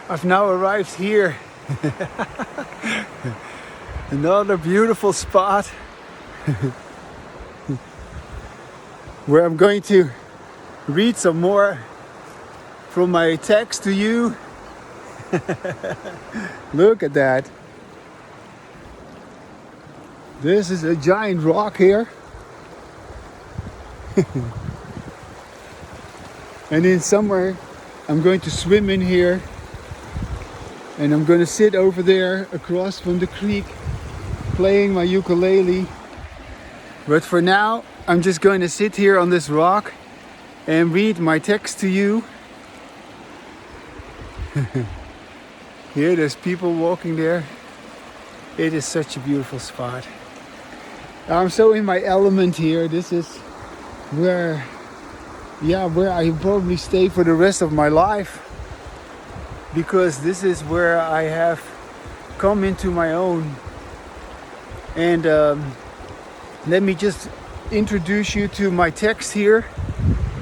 I've now arrived here. Another beautiful spot where I'm going to read some more from my text to you. Look at that. This is a giant rock here. And in summer I'm going to swim in here. And I'm going to sit over there across from the creek playing my ukulele. But for now, I'm just going to sit here on this rock and read my text to you. Here, there's people walking there. It is such a beautiful spot. I'm so in my element here. This is where I probably stay for the rest of my life. Because this is where I have come into my own. And let me just introduce you to my text here.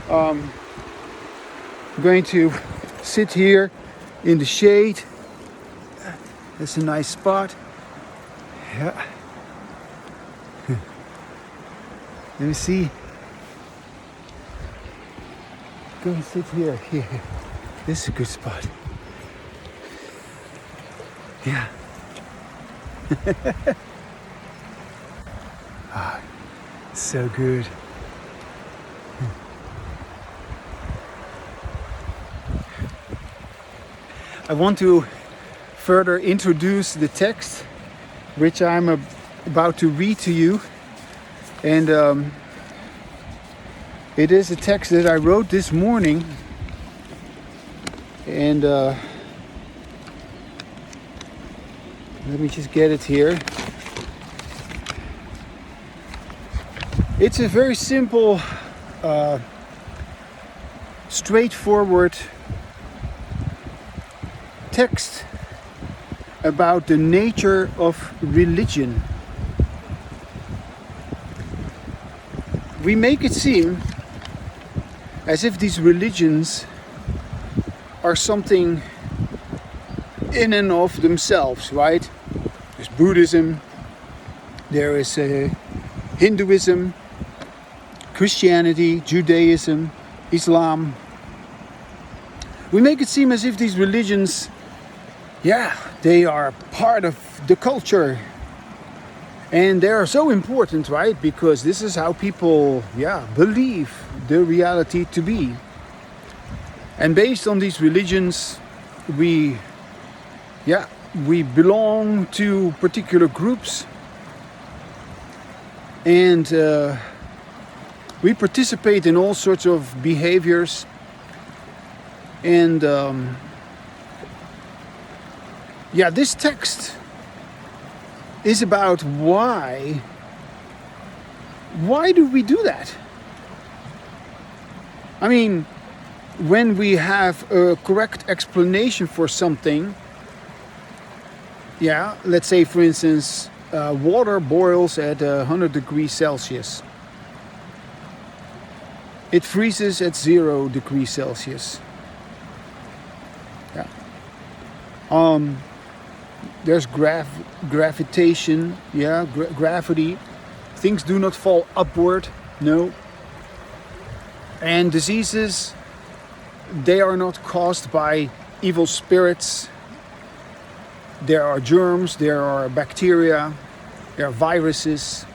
I'm going to sit here in the shade. That's a nice spot. Yeah. Let me see. Go and sit here. Here. This is a good spot. Yeah. So good. I want to further introduce the text which I'm about to read to you. And it is a text that I wrote this morning. And let me just get it here. It's a very simple, straightforward text about the nature of religion. We make it seem as if these religions are something in and of themselves, right? There's Buddhism, there is Hinduism, Christianity, Judaism, Islam. We make it seem as if these religions, they are part of the culture. And they are so important, right? Because this is how people, believe the reality to be. And based on these religions, we belong to particular groups, and we participate in all sorts of behaviors. And this text is about why do we do that? I mean, when we have a correct explanation for something, let's say for instance, water boils at 100 degrees Celsius. It freezes at 0 degrees Celsius. There's gravitation, gravity. Things do not fall upward, no. And diseases, they are not caused by evil spirits. There are germs, there are bacteria, there are viruses.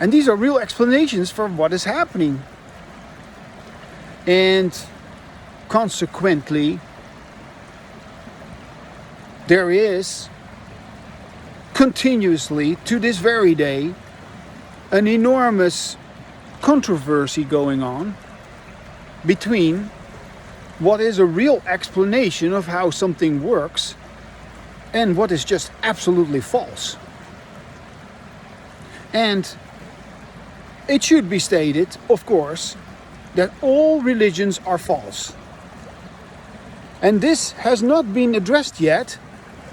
And these are real explanations for what is happening. And consequently, there is continuously, to this very day, an enormous controversy going on between what is a real explanation of how something works and what is just absolutely false. And it should be stated, of course, that all religions are false. And this has not been addressed yet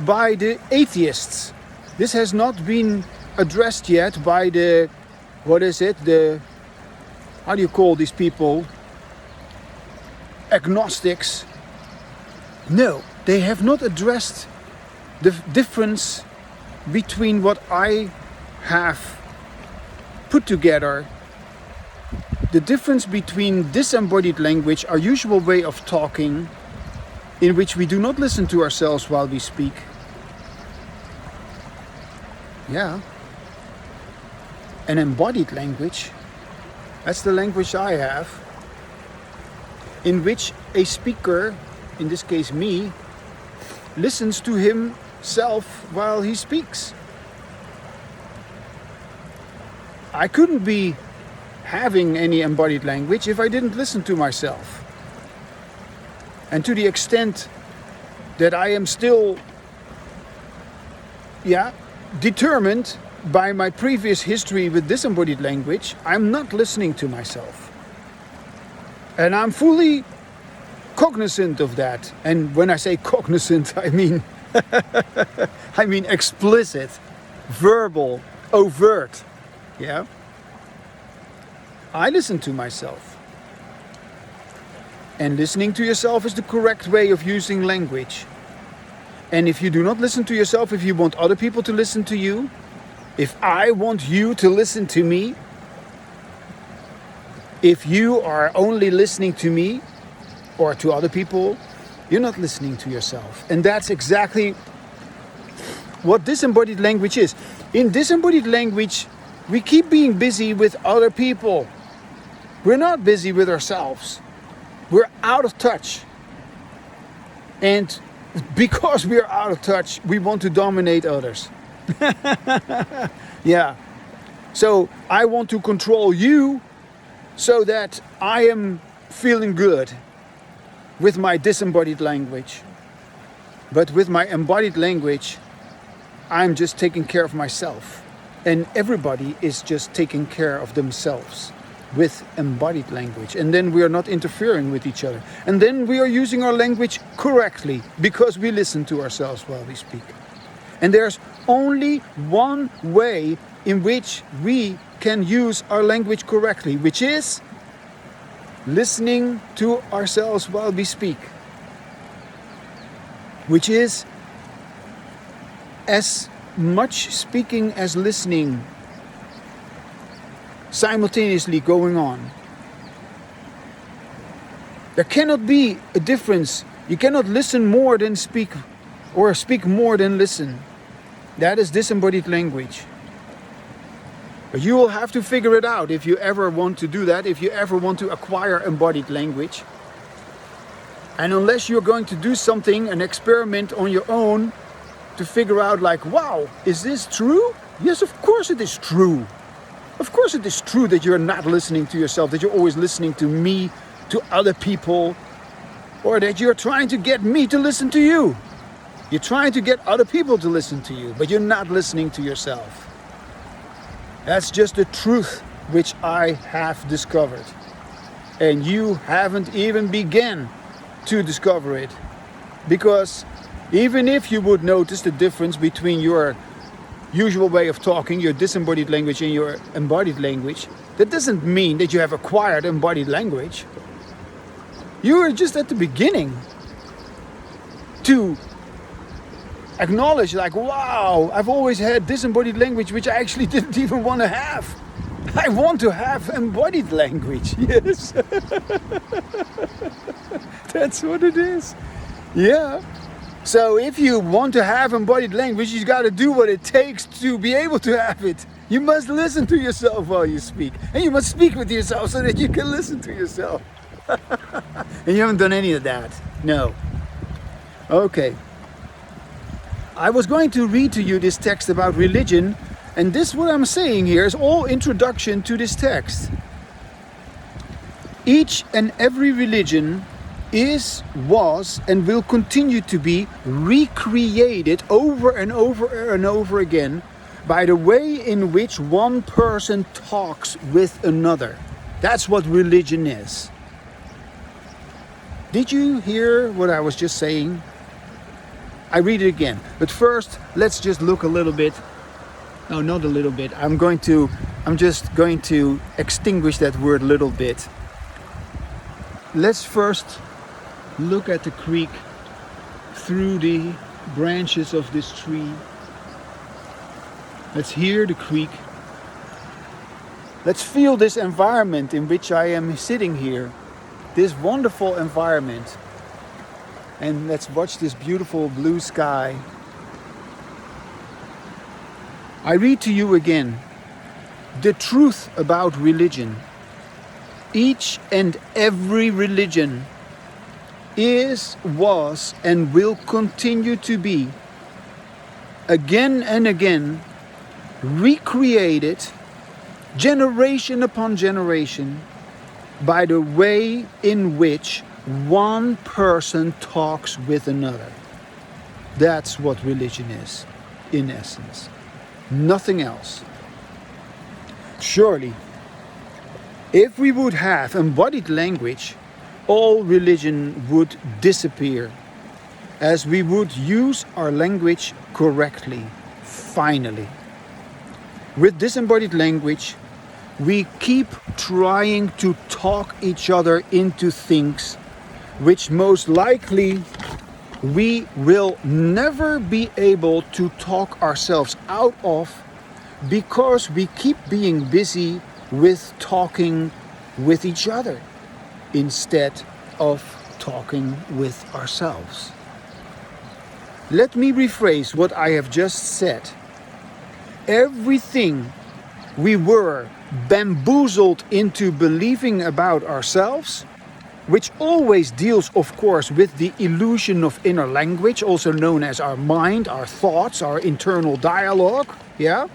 by the atheists. This has not been addressed yet by the, how do you call these people? Agnostics. No, they have not addressed the difference between what I have put together, the difference between disembodied language, our usual way of talking, in which we do not listen to ourselves while we speak. Yeah. And embodied language, that's the language I have, in which a speaker, in this case me, listens to himself while he speaks. I couldn't be having any embodied language if I didn't listen to myself. And to the extent that I am still, determined by my previous history with disembodied language, I'm not listening to myself. And I'm fully cognizant of that. And when I say cognizant, I mean explicit, verbal, overt. Yeah? I listen to myself. And listening to yourself is the correct way of using language. And if you do not listen to yourself, if you want other people to listen to you, if I want you to listen to me, if you are only listening to me or to other people, you're not listening to yourself. And that's exactly what disembodied language is. In disembodied language, we keep being busy with other people. We're not busy with ourselves. We're out of touch. And because we're out of touch, we want to dominate others. Yeah. So I want to control you so that I am feeling good with my disembodied language. But with my embodied language, I'm just taking care of myself. And everybody is just taking care of themselves with embodied language. And then we are not interfering with each other. And then we are using our language correctly because we listen to ourselves while we speak. And there's only one way in which we can use our language correctly, which is listening to ourselves while we speak. Which is as much speaking as listening simultaneously going on. There cannot be a difference. You cannot listen more than speak, or speak more than listen. That is disembodied language. But you will have to figure it out if you ever want to do that, if you ever want to acquire embodied language. And unless you're going to do something, an experiment on your own, to figure out like, wow, is this true? Yes, of course it is true. Of course it is true that you're not listening to yourself, that you're always listening to me, to other people, or that you're trying to get me to listen to you. You're trying to get other people to listen to you, but you're not listening to yourself. That's just the truth which I have discovered. And you haven't even begun to discover it. Because even if you would notice the difference between your usual way of talking, your disembodied language, and your embodied language, that doesn't mean that you have acquired embodied language. You are just at the beginning to acknowledge like, wow, I've always had disembodied language which I actually didn't even want to have. I want to have embodied language. Yes. That's what it is. Yeah. So if you want to have embodied language, you got to do what it takes to be able to have it. You must listen to yourself while you speak. And you must speak with yourself so that you can listen to yourself. And you haven't done any of that. No. Okay. I was going to read to you this text about religion. And this, what I'm saying here, is all introduction to this text. Each and every religion is, was, and will continue to be recreated over and over and over again by the way in which one person talks with another. That's what religion is. Did you hear what I was just saying? I read it again. But first, let's just look a little bit. No, not a little bit. I'm just going to extinguish that word little bit. Let's first look at the creek through the branches of this tree. Let's hear the creek. Let's feel this environment in which I am sitting here. This wonderful environment. And let's watch this beautiful blue sky. I read to you again the truth about religion. Each and every religion is, was, and will continue to be, again and again, recreated, generation upon generation, by the way in which one person talks with another. That's what religion is, in essence. Nothing else. Surely, if we would have embodied language, all religion would disappear, as we would use our language correctly, finally. With disembodied language, we keep trying to talk each other into things which most likely we will never be able to talk ourselves out of, because we keep being busy with talking with each other instead of talking with ourselves. Let me rephrase what I have just said. Everything we were bamboozled into believing about ourselves, which always deals, of course, with the illusion of inner language, also known as our mind, our thoughts, our internal dialogue, yeah?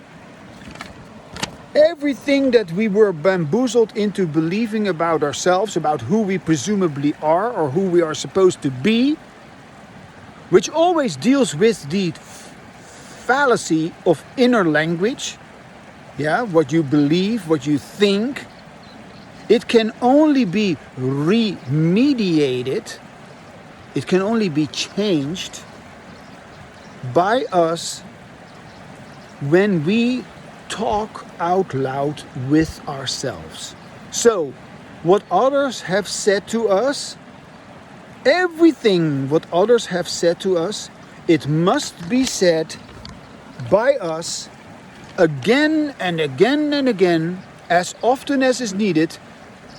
Everything that we were bamboozled into believing about ourselves, about who we presumably are or who we are supposed to be, which always deals with the fallacy of inner language, yeah, what you believe, what you think, it can only be remediated, it can only be changed by us when we talk out loud with ourselves. So, what others have said to us, everything what others have said to us, it must be said by us again and again and again, as often as is needed,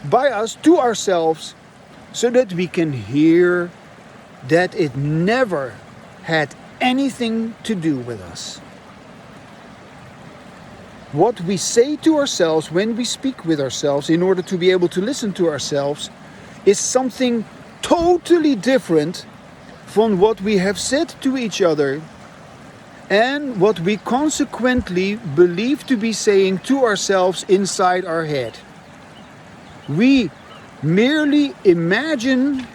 by us to ourselves, so that we can hear that it never had anything to do with us. What we say to ourselves when we speak with ourselves in order to be able to listen to ourselves is something totally different from what we have said to each other and what we consequently believe to be saying to ourselves inside our head. We merely imagine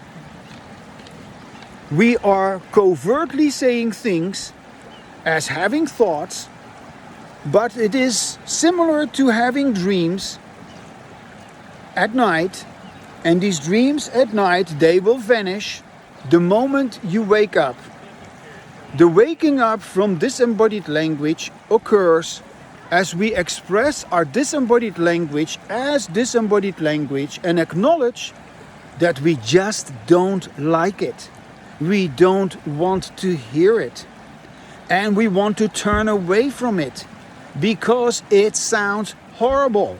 we are covertly saying things as having thoughts, but it is similar to having dreams at night, and these dreams at night, they will vanish the moment you wake up. The waking up from disembodied language occurs as we express our disembodied language as disembodied language and acknowledge that we just don't like it. We don't want to hear it. And we want to turn away from it because it sounds horrible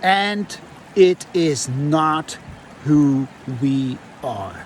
and it is not who we are.